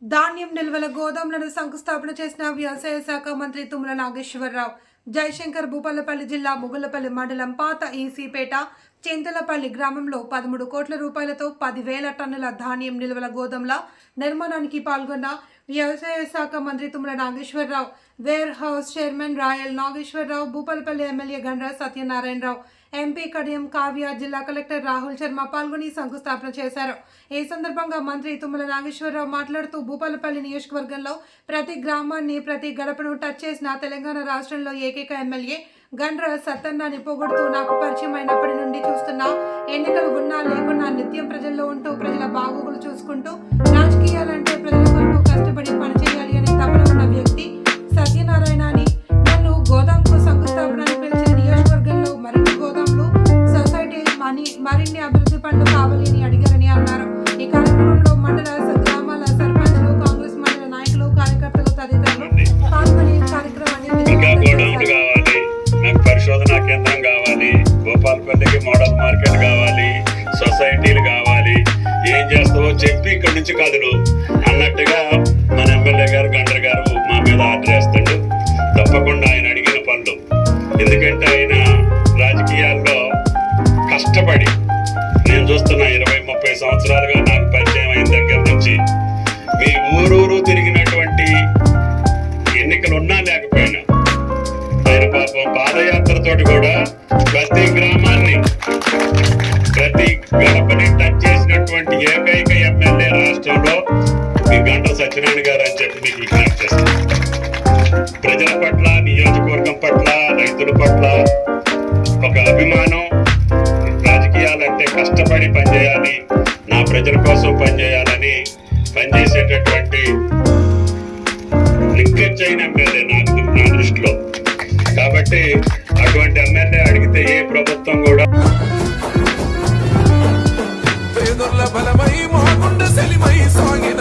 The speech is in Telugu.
ధాన్యం నిల్వల గోదాంలను శంకుస్థాపన చేసిన వ్యవసాయ శాఖ మంత్రి తుమ్మల నాగేశ్వరరావు. జయశంకర్ భూపాలపల్లి జిల్లా ముగులపల్లి మండలం పాత ఈసీపేట చింతలపల్లి గ్రామంలో 13 కోట్ల రూపాయలతో 10,000 టన్నుల ధాన్యం నిల్వల గోదాంల నిర్మాణానికి పాల్గొన్న వ్యవసాయ శాఖ మంత్రి Tummala Nageswararao, warehouse chairman Rayal Nageswararao, Bhupalpally MLA Gandra Satyanarayanarao, MP Kadiyam Kavya, జిల్లా కలెక్టర్ రాహుల్ శర్మ పాల్గొని శంకుస్థాపన చేశారు. ఈ సందర్భంగా మంత్రి తుమ్మల నాగేశ్వరరావు మాట్లాడుతూ, భూపాలపల్లి నియోజకవర్గంలో ప్రతి గ్రామాన్ని, ప్రతి గడపను టచ్ చేసిన తెలంగాణ రాష్ట్రంలో ఏకైక ఎమ్మెల్యే గండ్ర సత్తన్నాని పొగుడుతూ, నాకు పరిచయం అయినప్పటి నుండి చూస్తున్నా, ఎన్నికలు ఉన్నా లేకున్నా నిత్యం ప్రజల్లో ఉంటూ ప్రజల బాగోగులు చూసుకుంటూ రాజకీయాలంటే ప్రజల కొరకు కష్టపడి పనిచేయాలి అని తపన ఉన్న వ్యక్తి సత్యనారాయణ అని, నన్ను గోదాంకు శంకుస్థాపన పిలిచిన నియోజకవర్గంలో మరిన్ని గోదాంలు, సొసైటీ మరిన్ని అభివృద్ధి పనులు కావాలి అని అడిగారని అన్నారు. ఈ కార్యక్రమంలో మండల గ్రామాల సర్పంచ్లు, కాంగ్రెస్ మండల నాయకులు, కార్యకర్తలు తదితరులు పాల్గొని కార్యక్రమాన్ని పరిశోధనా కేంద్రం కావాలి, భూపాలపల్లికి మోడల్ మార్కెట్ కావాలి, సొసైటీలు కావాలి, ఏం చేస్తావో చెప్పి ఇక్కడి నుంచి కదులు అన్నట్టుగా మన ఎమ్మెల్యే గారు గండ్ర గారు మా మీద ఆర్డర్ వేస్తుండు. తప్పకుండా ఆయన అడిగిన పనులు, ఎందుకంటే ఆయన రాజకీయాల్లో కష్టపడి నేను చూస్తున్నా 20-30 సంవత్సరాలుగా నాకు పరిచయం అయిన దగ్గర నుంచి మీ ఊరూరు తిరిగినటువంటి ఎన్నికలు ఉన్నా లేకపోయినా ఆయన పాపం పాదయాత్రతోటి కూడా ప్రతి గ్రామాన్ని, ప్రతి గడపని టచ్ చేసినటువంటి ఏకైక ఎమ్మెల్యే రాష్ట్రంలో మీ గండ్ర సత్యనారాయణ గారు అని చెప్పి మీకు విజ్ఞప్తి చేస్తాను. ప్రజల పట్ల, నియోజకవర్గం పట్ల, రైతుల పట్ల ఒక అభిమానం, రాజకీయాలంటే కష్టపడి పనిచేయాలి, నా ప్రజల కోసం పనిచేయాలని పనిచేసేటటువంటి నిక్కచ్చైన ఎమ్మెల్యే నా దృష్టిలో. కాబట్టి అటువంటి ఎమ్మెల్యే అడిగితే ఏ ప్రభుత్వం కూడా పేదల బలమై మాగుండ సెలిమై సాగిన